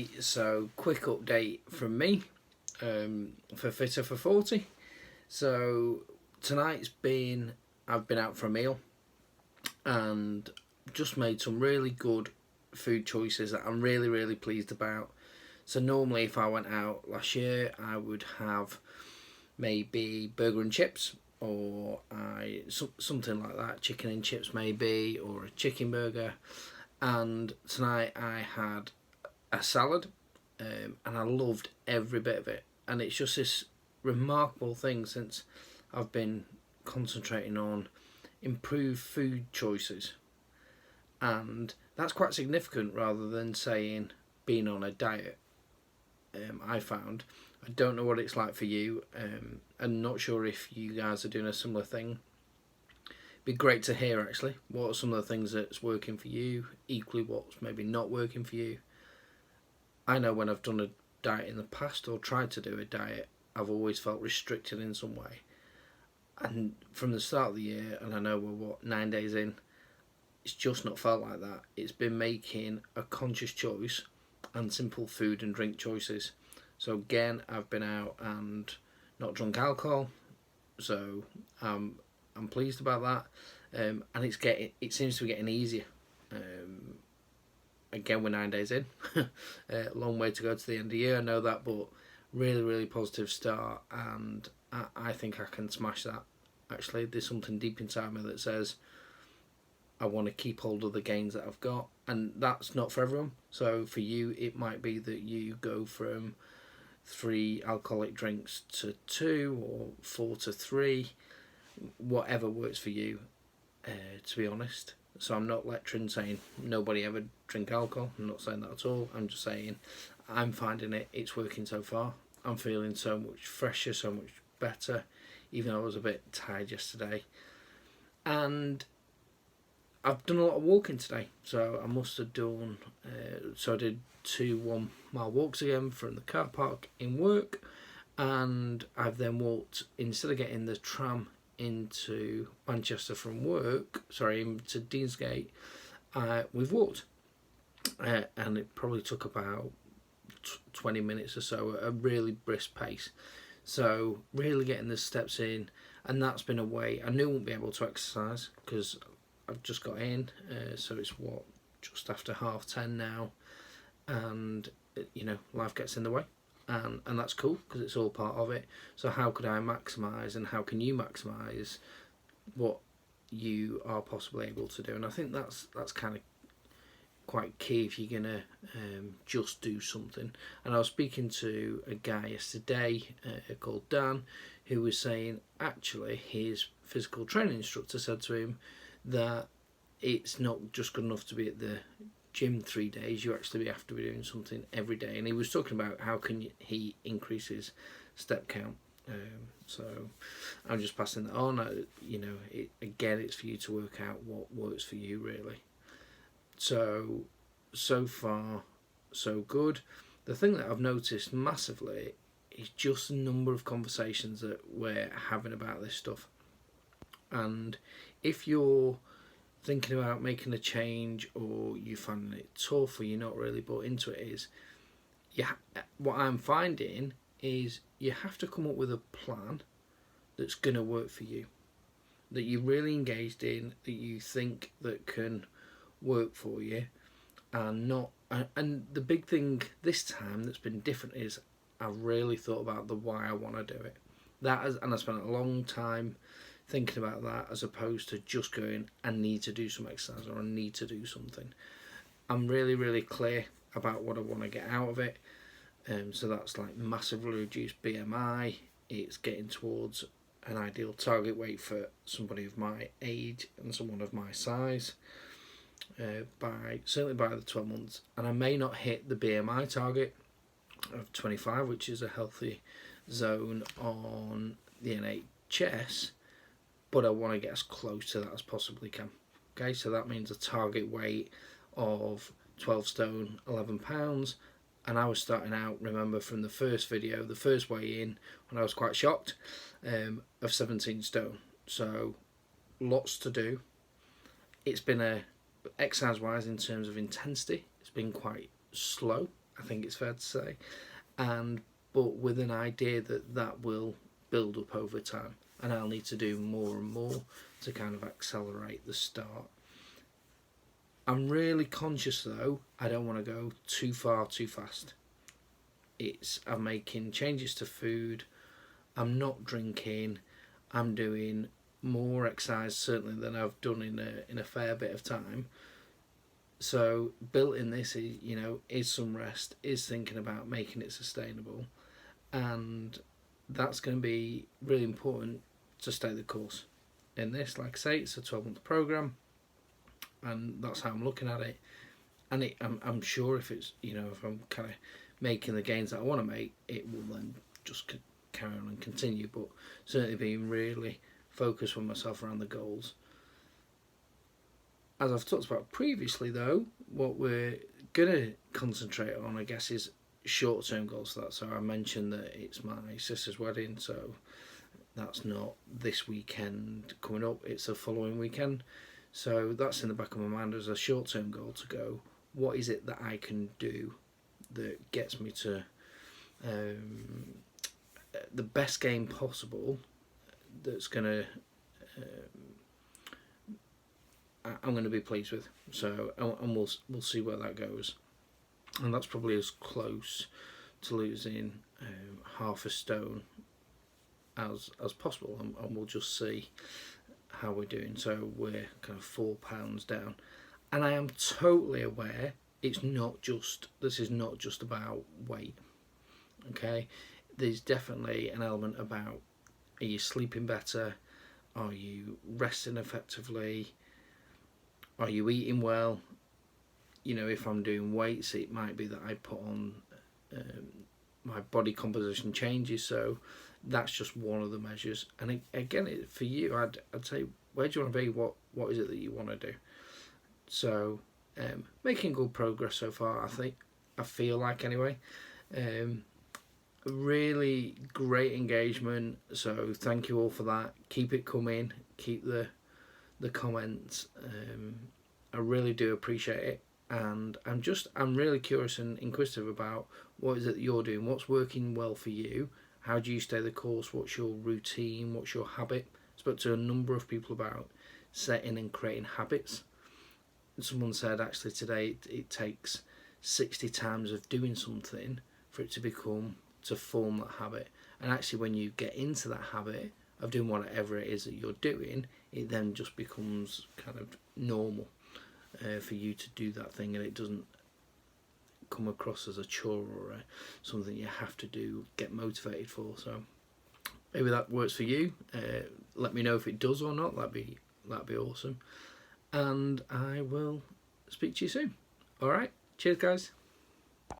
today. So quick update from me for Fitter4 40. So I've been out for a meal and just made some really good food choices that I'm really pleased about. So normally if I went out last year, I would have maybe burger and chips, or something like that, chicken and chips maybe, or a chicken burger. And tonight I had a salad, and I loved every bit of it. And it's just this remarkable thing since I've been concentrating on improved food choices, and that's quite significant rather than saying being on a diet. I found, I don't know what it's like for you. I'm not sure if you guys are doing a similar thing. Be great to hear actually. What are some of the things that's working for you? Equally, what's maybe not working for you? I know when I've done a diet in the past or tried to do a diet, I've always felt restricted in some way. And from the start of the year, and I know we're 9 days in, it's just not felt like that. It's been making a conscious choice and simple food and drink choices. So again, I've been out and not drunk alcohol, so I'm pleased about that. And it seems to be getting easier. Again, we're 9 days in, a long way to go to the end of the year, I know that, but really positive start, and I think I can smash that. Actually, there's something deep inside me that says I want to keep hold of the gains that I've got, and that's not for everyone. So for you, it might be that you go from 3 alcoholic drinks to 2, or 4 to 3, whatever works for you, to be honest. So I'm not lecturing saying nobody ever drink alcohol. I'm not saying that at all. I'm just saying I'm finding it's working so far. I'm feeling so much fresher, so much better, even though I was a bit tired yesterday. And I've done a lot of walking today, so I must have done, I did 2 1-mile walks again from the car park in work, and I've then walked, instead of getting the tram into Manchester from work, into Deansgate, we've walked, and it probably took about 20 minutes or so at a really brisk pace. So really getting the steps in, and that's been a way. I knew I wouldn't be able to exercise because I've just got in, so it's just after 10:30 now, and life gets in the way, and that's cool because it's all part of it. So how could I maximise, and how can you maximise what you are possibly able to do? And I think that's kind of quite key if you're gonna just do something. And I was speaking to a guy yesterday called Dan, who was saying actually his physical training instructor said to him that it's not just good enough to be at the gym 3 days, you actually have to be doing something every day. And he was talking about how can he increase his step count. So I'm just passing that on. Again, it's for you to work out what works for you really. So far so good. The thing that I've noticed massively is just the number of conversations that we're having about this stuff. And if you're thinking about making a change, or you finding it tough, or you're not really bought into it, what I'm finding is you have to come up with a plan that's going to work for you, that you're really engaged in, that you think that can work for you, and the big thing this time that's been different is I've really thought about the why I want to do it. And I spent a long time thinking about that, as opposed to just going, I need to do some exercise, or I need to do something. I'm really clear about what I want to get out of it. So that's like massively reduced BMI. It's getting towards an ideal target weight for somebody of my age and someone of my size, certainly by the 12 months. And I may not hit the BMI target of 25, which is a healthy zone on the NHS, but I want to get as close to that as possibly can. Okay, so that means a target weight of 12 stone 11 pounds, and I was starting out, remember from the first video, the first weigh in, when I was quite shocked, of 17 stone. So lots to do. It's been exercise wise, in terms of intensity, it's been quite slow, I think it's fair to say, but with an idea that will build up over time, and I'll need to do more and more to kind of accelerate the start. I'm really conscious though, I don't want to go too far too fast. I'm making changes to food, I'm not drinking, I'm doing more exercise certainly than I've done in a fair bit of time. So built in this is some rest, is thinking about making it sustainable, and that's going to be really important to stay the course in this. Like I say, it's a 12-month program, and that's how I'm looking at it. And I'm sure if it's if I'm kind of making the gains that I want to make, it will then just carry on and continue. But certainly being really focused with myself around the goals. As I've talked about previously, though, what we're going to concentrate on, I guess, is short-term goals for that. So I mentioned that it's my sister's wedding, so that's not this weekend coming up, it's the following weekend. So that's in the back of my mind as a short-term goal to go, what is it that I can do that gets me to the best game possible, that's going to I'm going to be pleased with. So, and we'll see where that goes. And that's probably as close to losing half a stone as possible, and we'll just see how we're doing. So we're kind of £4 down, and I am totally aware this is not just about weight. Okay, there's definitely an element about, are you sleeping better? Are you resting effectively? Are you eating well? If I'm doing weights, it might be that I put on my body composition changes. So that's just one of the measures. And again, for you, I'd say, where do you want to be? What is it that you want to do? So making good progress so far, I feel like anyway. Really great engagement. So thank you all for that. Keep it coming. Keep the comments. I really do appreciate it, and I'm really curious and inquisitive about what is it that you're doing, what's working well for you, how do you stay the course, what's your routine, what's your habit. I spoke to a number of people about setting and creating habits. Someone said actually today it takes 60 times of doing something for it to form that habit, and actually when you get into that habit of doing whatever it is that you're doing, it then just becomes kind of normal for you to do that thing, and it doesn't come across as a chore or something you have to do, get motivated for. So maybe that works for you. Let me know if it does or not. That'd be awesome, and I will speak to you soon. All right, cheers guys.